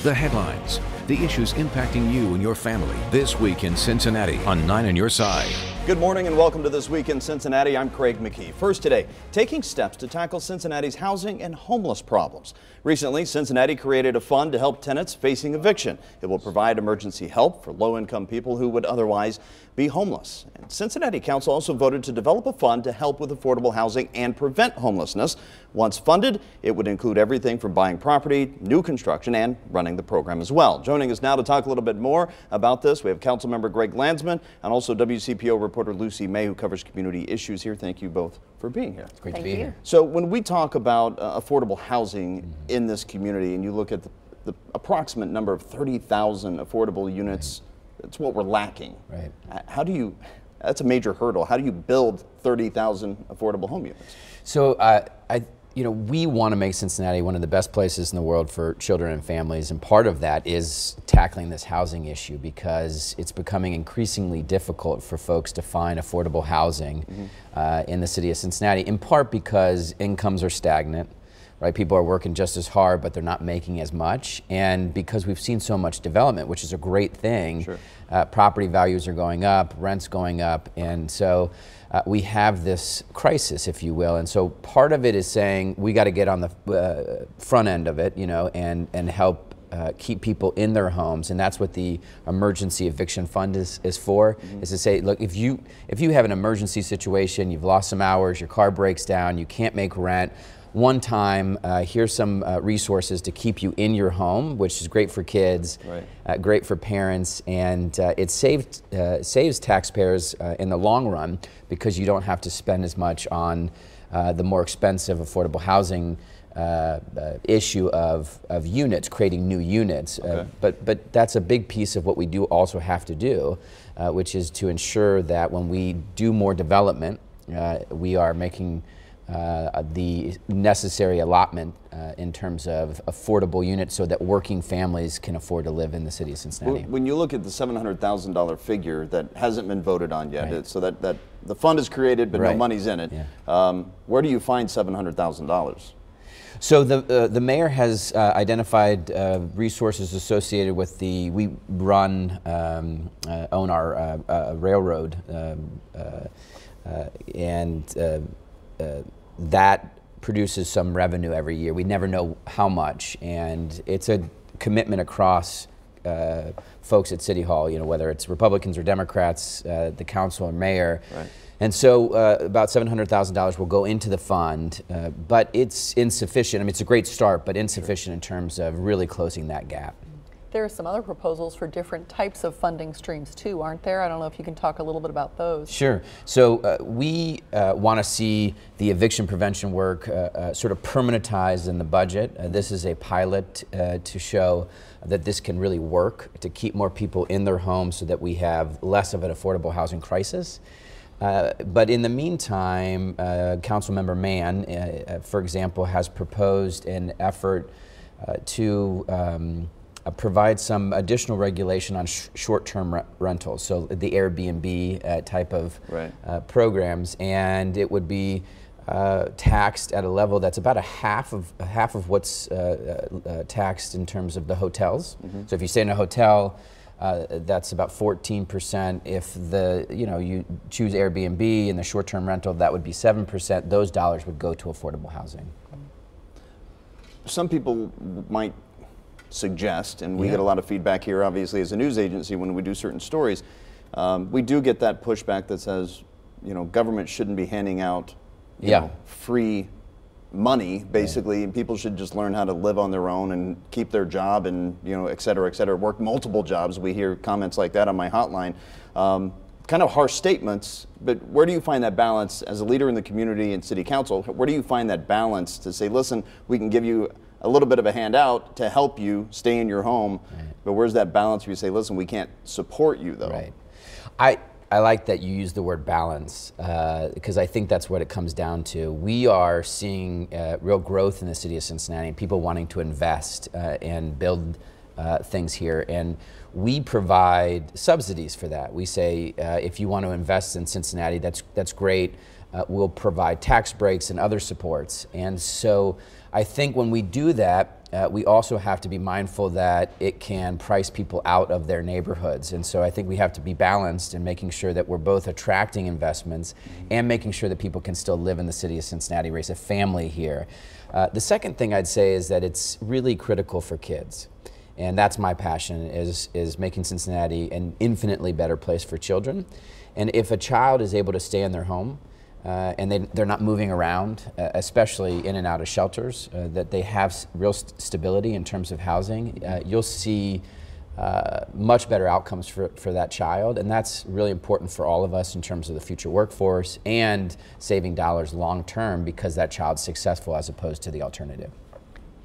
The headlines, the issues impacting you and your family this week in Cincinnati on 9 on Your Side. Good morning and welcome to This Week in Cincinnati. I'm Craig McKee. First today, taking steps to tackle Cincinnati's housing and homeless problems. Recently, Cincinnati created a fund to help tenants facing eviction. It will provide emergency help for low-income people who would otherwise be homeless. And Cincinnati Council also voted to develop a fund to help with affordable housing and prevent homelessness. Once funded, it would include everything from buying property, new construction, and running the program as well. Joining us now to talk a little bit more about this, we have Councilmember Landsman and also WCPO reporter Lucy May, who covers community issues here. Thank you both for being here. It's great to be here. So when we talk about affordable housing in this community, and you look at the approximate number of 30,000 affordable units, that's what we're lacking. Right. How do you, that's a major hurdle. How do you build 30,000 affordable home units? So we want to make Cincinnati one of the best places in the world for children and families, and part of that is tackling this housing issue because it's becoming increasingly difficult for folks to find affordable housing in the city of Cincinnati, in part because incomes are stagnant. Right, people are working just as hard, but they're not making as much. And because we've seen so much development, which is a great thing, sure. Property values are going up, rent's going up, and so we have this crisis, if you will. And so part of it is saying we got to get on the front end of it, and help keep people in their homes, and that's what the emergency eviction fund is for. Is to say, look, if you have an emergency situation, you've lost some hours, your car breaks down, you can't make rent. One time, here's some resources to keep you in your home, which is great for kids, right. Great for parents, and it saves taxpayers in the long run because you don't have to spend as much on the more expensive affordable housing issue of units, creating new units. Okay. But that's a big piece of what we do also have to do, which is to ensure that when we do more development, we are making the necessary allotment in terms of affordable units so that working families can afford to live in the city of Cincinnati. When you look at the $700,000 figure that hasn't been voted on yet, right. So that the fund is created but right. no money's in it, yeah. Where do you find $700,000? So the mayor has identified resources associated with we own our railroad, and that produces some revenue every year. We never know how much, and it's a commitment across folks at City Hall, whether it's Republicans or Democrats, the council and mayor. Right. And so about $700,000 will go into the fund, but it's insufficient. I mean, it's a great start, but insufficient in terms of really closing that gap. There are some other proposals for different types of funding streams too, aren't there? I don't know if you can talk a little bit about those. Sure. So we want to see the eviction prevention work sort of permanentized in the budget. This is a pilot to show that this can really work to keep more people in their homes so that we have less of an affordable housing crisis. But in the meantime, Councilmember Mann, for example, has proposed an effort to provide some additional regulation on short-term rentals, so the Airbnb type of right. Programs, and it would be taxed at a level that's about half of what's taxed in terms of the hotels. So if you stay in a hotel, that's about 14%. If you choose Airbnb and the short-term rental, that would be 7%. Those dollars would go to affordable housing. Some people might suggest, and we get a lot of feedback here, obviously, as a news agency when we do certain stories, we do get that pushback that says, government shouldn't be handing out, free money, basically, and people should just learn how to live on their own and keep their job and, et cetera, work multiple jobs. We hear comments like that on my hotline. Kind of harsh statements, but where do you find that balance as a leader in the community and city council? Where do you find that balance to say, listen, we can give you a little bit of a handout to help you stay in your home, right. But where's that balance where you say, listen, we can't support you though? Right. I like that you use the word balance because I think that's what it comes down to. We are seeing real growth in the city of Cincinnati, people wanting to invest and build things here, and we provide subsidies for that. We say if you want to invest in Cincinnati, that's great. We'll provide tax breaks and other supports, and so I think when we do that, we also have to be mindful that it can price people out of their neighborhoods. And so I think we have to be balanced in making sure that we're both attracting investments and making sure that people can still live in the city of Cincinnati, raise a family here. The second thing I'd say is that it's really critical for kids. And that's my passion, is making Cincinnati an infinitely better place for children. And if a child is able to stay in their home, and they're not moving around, especially in and out of shelters, that they have real stability in terms of housing, you'll see much better outcomes for that child. And that's really important for all of us in terms of the future workforce and saving dollars long term, because that child's successful as opposed to the alternative.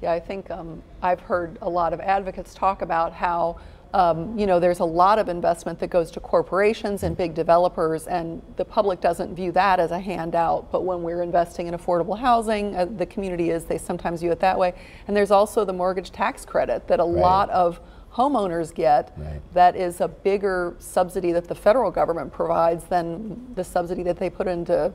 Yeah, I think I've heard a lot of advocates talk about how you know, there's a lot of investment that goes to corporations and big developers, and the public doesn't view that as a handout. But when we're investing in affordable housing, the community is, they sometimes view it that way. And there's also the mortgage tax credit that a lot of homeowners get. That is a bigger subsidy that the federal government provides than the subsidy that they put into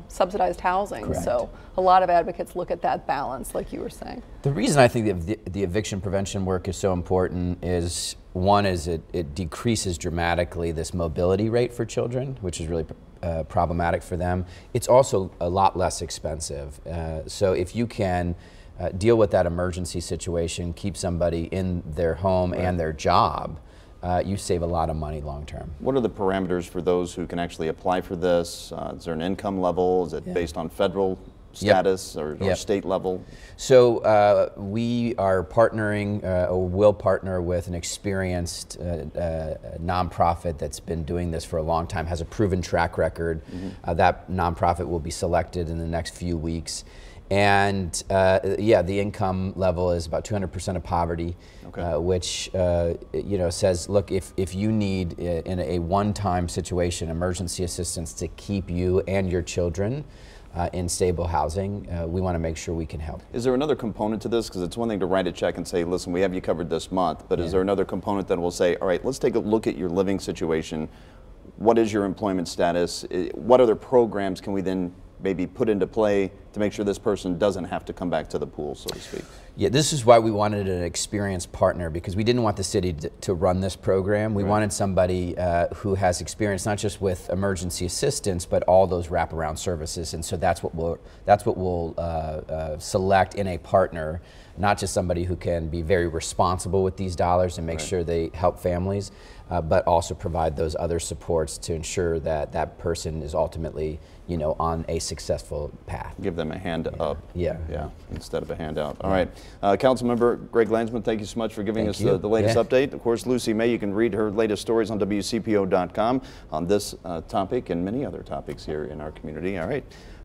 subsidized housing. So a lot of advocates look at that balance, like you were saying. The reason I think the eviction prevention work is so important is, one is it decreases dramatically this mobility rate for children, which is really problematic for them. It's also a lot less expensive. So if you can deal with that emergency situation, keep somebody in their home and their job, you save a lot of money long term. What are the parameters for those who can actually apply for this? Is there an income level? Is it based on federal status or state level? So we are partnering, or will partner with an experienced nonprofit that's been doing this for a long time, has a proven track record. That nonprofit will be selected in the next few weeks. And the income level is about 200% of poverty, which you know, says, look, if you need in a one-time situation emergency assistance to keep you and your children in stable housing, we want to make sure we can help. Is there another component to this? Because it's one thing to write a check and say, listen, we have you covered this month, but is there another component that will say, all right, let's take a look at your living situation. What is your employment status? What other programs can we then maybe put into play to make sure this person doesn't have to come back to the pool, so to speak? Yeah, this is why we wanted an experienced partner, because we didn't want the city to run this program. We wanted somebody who has experience not just with emergency assistance, but all those wraparound services. And so that's what we'll select in a partner, not just somebody who can be very responsible with these dollars and make sure they help families, but also provide those other supports to ensure that that person is ultimately, you know, on a successful path. Give them a hand up. Yeah, instead of a handout. All right. Councilmember Greg Landsman, thank you so much for giving us the latest update. Of course, Lucy May, you can read her latest stories on WCPO.com on this topic and many other topics here in our community. All right.